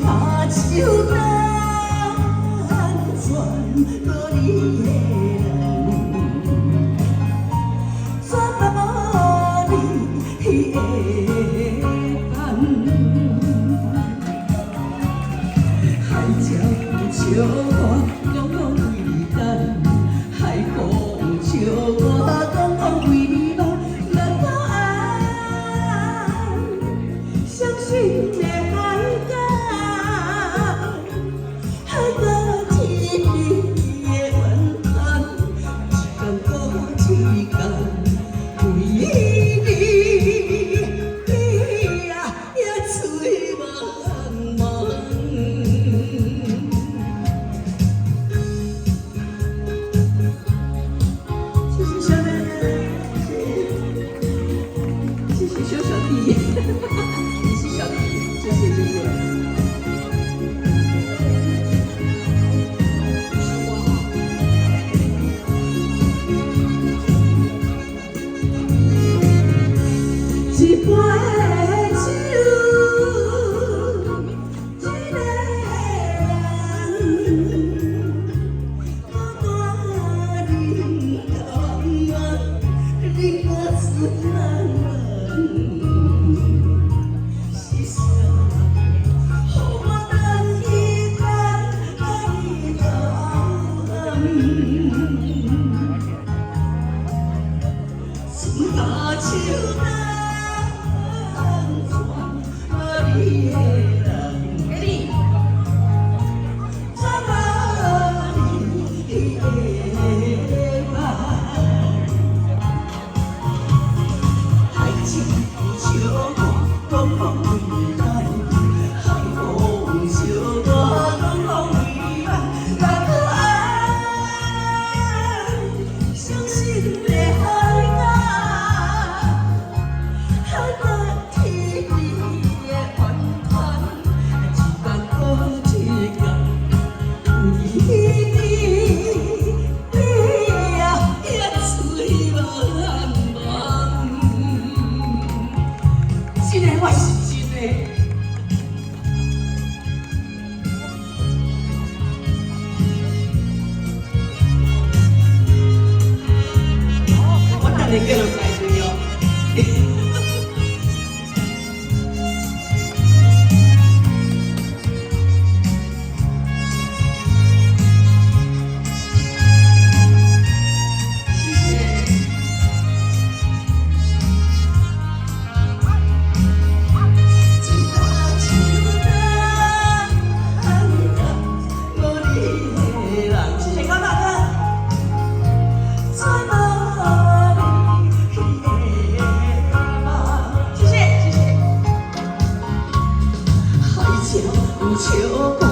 大手难全无你的人，怎无你的伴？海鸟有笑我，讲讲为你等；海风笑我，讲讲为你梦。难道爱相信的海角？海角天边的温暖，一天过一天，为你，你啊也醉茫茫。谢谢小奶奶，谢谢小小弟，你是小弟，谢谢谢谢。一杯酒，一个人，孤单忍痛，忍到自难忍。是啥？予我等一等，等一等。大手难。你的人，怎无你的伴？海情笑我，讲讲为你等；海风笑我，讲讲为你梦。哪可爱相信的海角，海角天边。真的，我是真的。我等你叫落排队哦。有笑。